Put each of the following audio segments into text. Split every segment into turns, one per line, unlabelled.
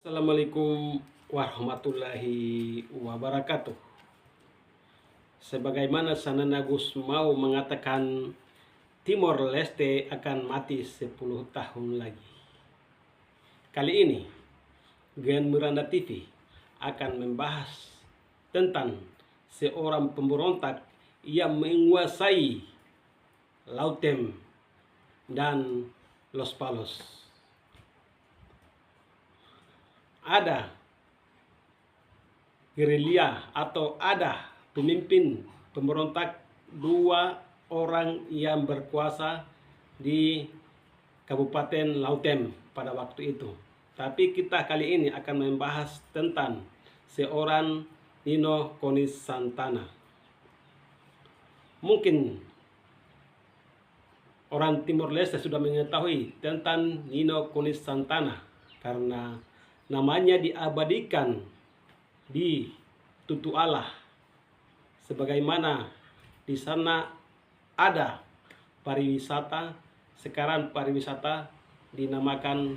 Assalamualaikum warahmatullahi wabarakatuh. Sebagaimana Sanana Gusmao mengatakan Timor Leste akan mati 10 tahun lagi. Kali ini Gen Miranda TV akan membahas tentang seorang pemberontak yang menguasai Lautem dan Los Palos. Ada gerilya atau ada pemimpin pemberontak, dua orang yang berkuasa di Kabupaten Lautem pada waktu itu. Tapi kita kali ini akan membahas tentang seorang Nino Konis Santana. Mungkin orang Timor Leste sudah mengetahui tentang Nino Konis Santana karena namanya diabadikan di Tutu Allah, sebagaimana di sana ada pariwisata. Sekarang pariwisata dinamakan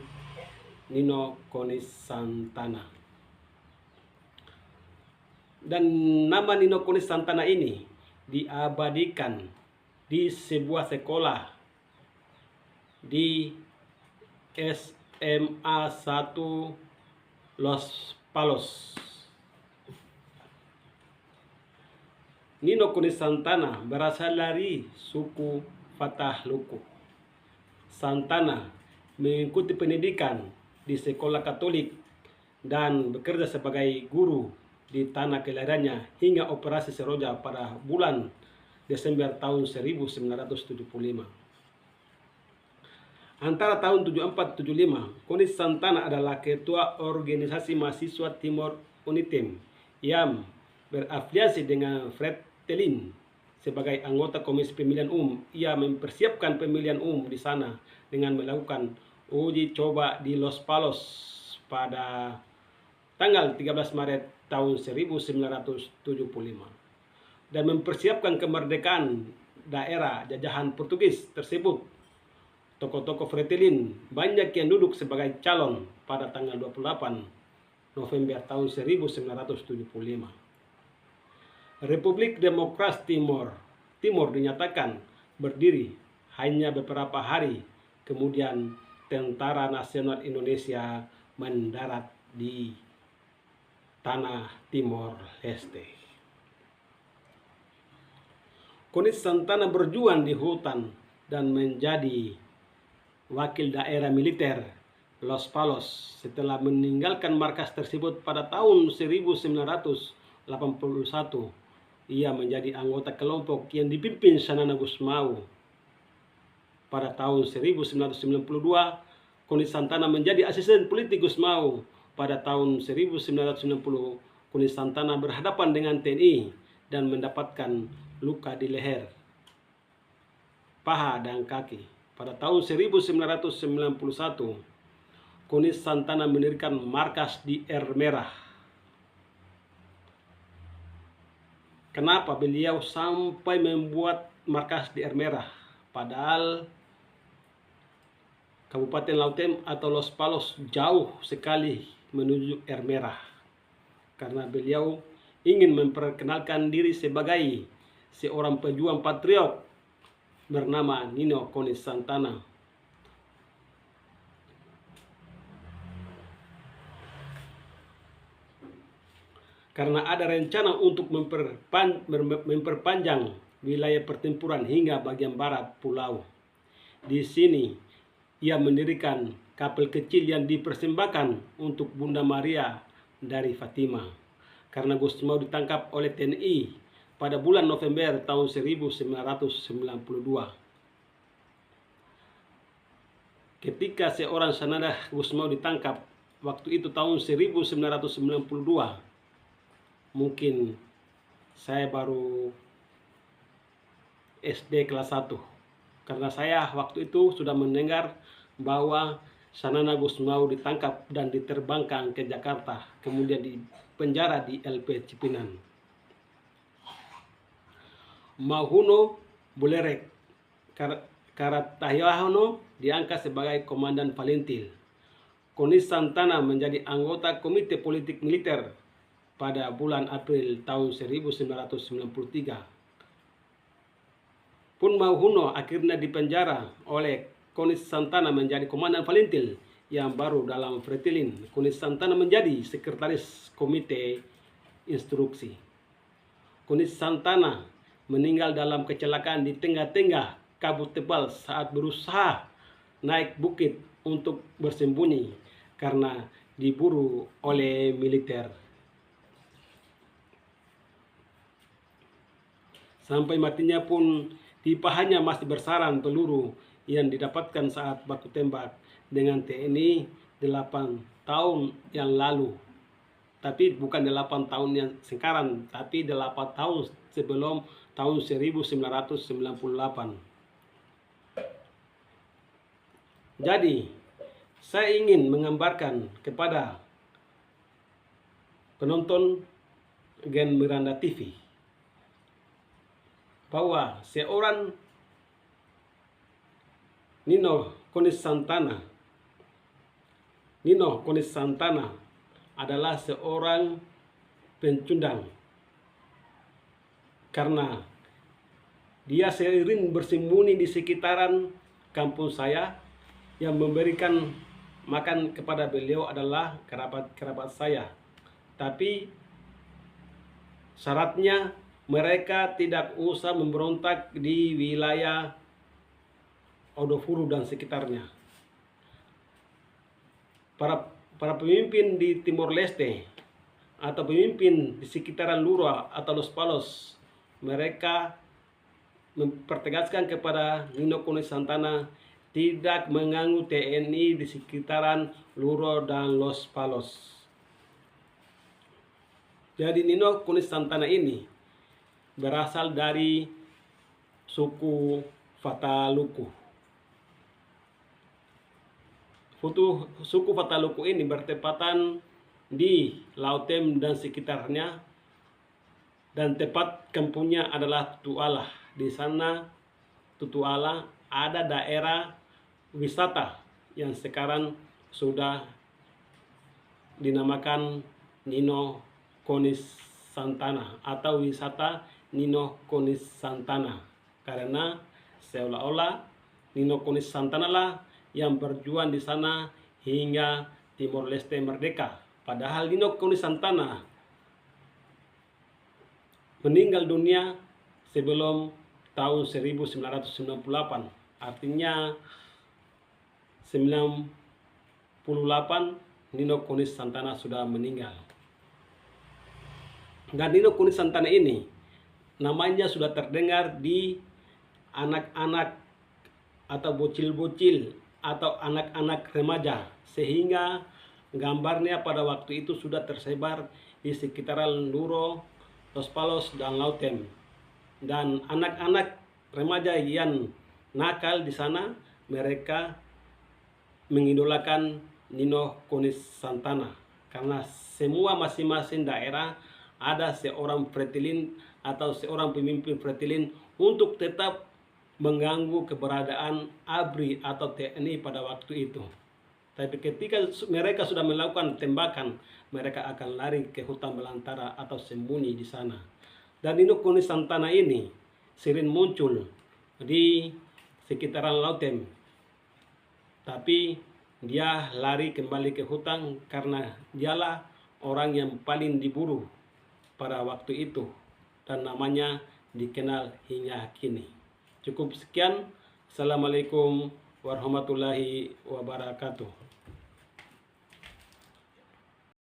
Nino Konis Santana. Dan nama Nino Konis Santana ini diabadikan di sebuah sekolah di SMA 1 Los Palos. Nino Konis Santana berasal dari suku Fatah Luku. Santana mengikuti pendidikan di sekolah Katolik dan bekerja sebagai guru di tanah kelahirannya hingga operasi Seroja pada bulan Desember tahun 1975. Antara tahun 74-75, Konis Santana adalah ketua organisasi mahasiswa Timor Unitem yang berafiliasi dengan Fretilin sebagai anggota Komisi Pemilihan Umum. Ia mempersiapkan pemilihan umum di sana dengan melakukan uji coba di Los Palos pada tanggal 13 Maret tahun 1975 dan mempersiapkan kemerdekaan daerah jajahan Portugis tersebut. Tokoh-tokoh Fretilin banyak yang duduk sebagai calon pada tanggal 28 November tahun 1975. Republik Demokrasi Timor dinyatakan berdiri hanya beberapa hari kemudian Tentara Nasional Indonesia mendarat di tanah Timor Leste. Konis Santana berjuang di hutan dan menjadi wakil daerah militer Los Palos setelah meninggalkan markas tersebut pada tahun 1981. Ia menjadi anggota kelompok yang dipimpin Sanana Gusmao. Pada tahun 1992, Konis Santana menjadi asisten politik Gusmao. Pada tahun 1990, Konis Santana berhadapan dengan TNI dan mendapatkan luka di leher, paha, dan kaki. Pada tahun 1991, Konis Santana mendirikan markas di Air Merah. Kenapa beliau sampai membuat markas di Air Merah? Padahal Kabupaten Lautem atau Los Palos jauh sekali menuju Air Merah. Karena beliau ingin memperkenalkan diri sebagai seorang pejuang patriot bernama Nino Konis Santana. Karena ada rencana untuk memperpanjang wilayah pertempuran hingga bagian barat pulau. Di sini ia mendirikan kapal kecil yang dipersembahkan untuk Bunda Maria dari Fatima. Karena Gusmao ditangkap oleh TNI pada bulan November tahun 1992. Ketika seorang Sanana Gusmao ditangkap, waktu itu tahun 1992, mungkin saya baru SD kelas 1. Karena saya waktu itu sudah mendengar bahwa Sanana Gusmao ditangkap dan diterbangkan ke Jakarta, kemudian dipenjara di LP Cipinang. Mahuno Bulerek Karatahyono diangkat sebagai komandan Valentil. Konis Santana menjadi anggota Komite Politik Militer pada bulan April tahun 1993. Pun Mauhuno akhirnya dipenjara oleh Konis Santana menjadi komandan Valintil yang baru dalam Fretilin. Konis Santana menjadi sekretaris Komite Instruksi. Konis Santana meninggal dalam kecelakaan di tengah-tengah kabut tebal saat berusaha naik bukit untuk bersembunyi karena diburu oleh militer. Sampai matinya pun di pahanya masih bersarang peluru yang didapatkan saat baku tembak dengan TNI 8 tahun yang lalu. Tapi bukan 8 tahun yang sekarang, tapi 8 tahun sebelum tahun 1998. Jadi, saya ingin menggambarkan kepada penonton Gen Miranda TV bahwa seorang Nino Konis Santana adalah seorang pencundang karena dia sering bersembunyi di sekitaran kampung saya. Yang memberikan makan kepada beliau adalah kerabat-kerabat saya. Tapi syaratnya mereka tidak usah memberontak di wilayah Odofuru dan sekitarnya. Para pemimpin di Timor Leste atau pemimpin di sekitaran Lura atau Los Palos, mereka mempertegaskan kepada Nino Konis Santana tidak mengganggu TNI di sekitaran Luro dan Los Palos. Jadi Nino Konis Santana ini berasal dari suku Fataluku. Suku Fataluku ini bertepatan di Lautem dan sekitarnya, dan tepat kampungnya adalah Tutuala. Di sana Tutuala ada daerah wisata yang sekarang sudah dinamakan Nino Konis Santana atau wisata Nino Konis Santana, karena seolah-olah Nino Konis Santana lah yang berjuang di sana hingga Timor Leste merdeka. Padahal Nino Konis Santana meninggal dunia sebelum tahun 1998, artinya 98 Nino Konis Santana sudah meninggal. Dan Nino Konis Santana ini namanya sudah terdengar di anak-anak atau bocil-bocil atau anak-anak remaja, sehingga gambarnya pada waktu itu sudah tersebar di sekitaran Luro, Los Palos, dan Lautem. Dan anak-anak remaja yang nakal di sana, mereka mengidolakan Nino Konis Santana karena semua masing-masing daerah ada seorang Fretilin atau seorang pemimpin Fretilin untuk tetap mengganggu keberadaan ABRI atau TNI pada waktu itu. Tapi ketika mereka sudah melakukan tembakan, mereka akan lari ke hutan belantara atau sembunyi di sana. Dan Nino Konis Santana ini sering muncul di sekitaran Lautem. Tapi dia lari kembali ke hutan karena dialah orang yang paling diburu pada waktu itu. Dan namanya dikenal hingga kini. Cukup sekian. Assalamualaikum warahmatullahi wabarakatuh.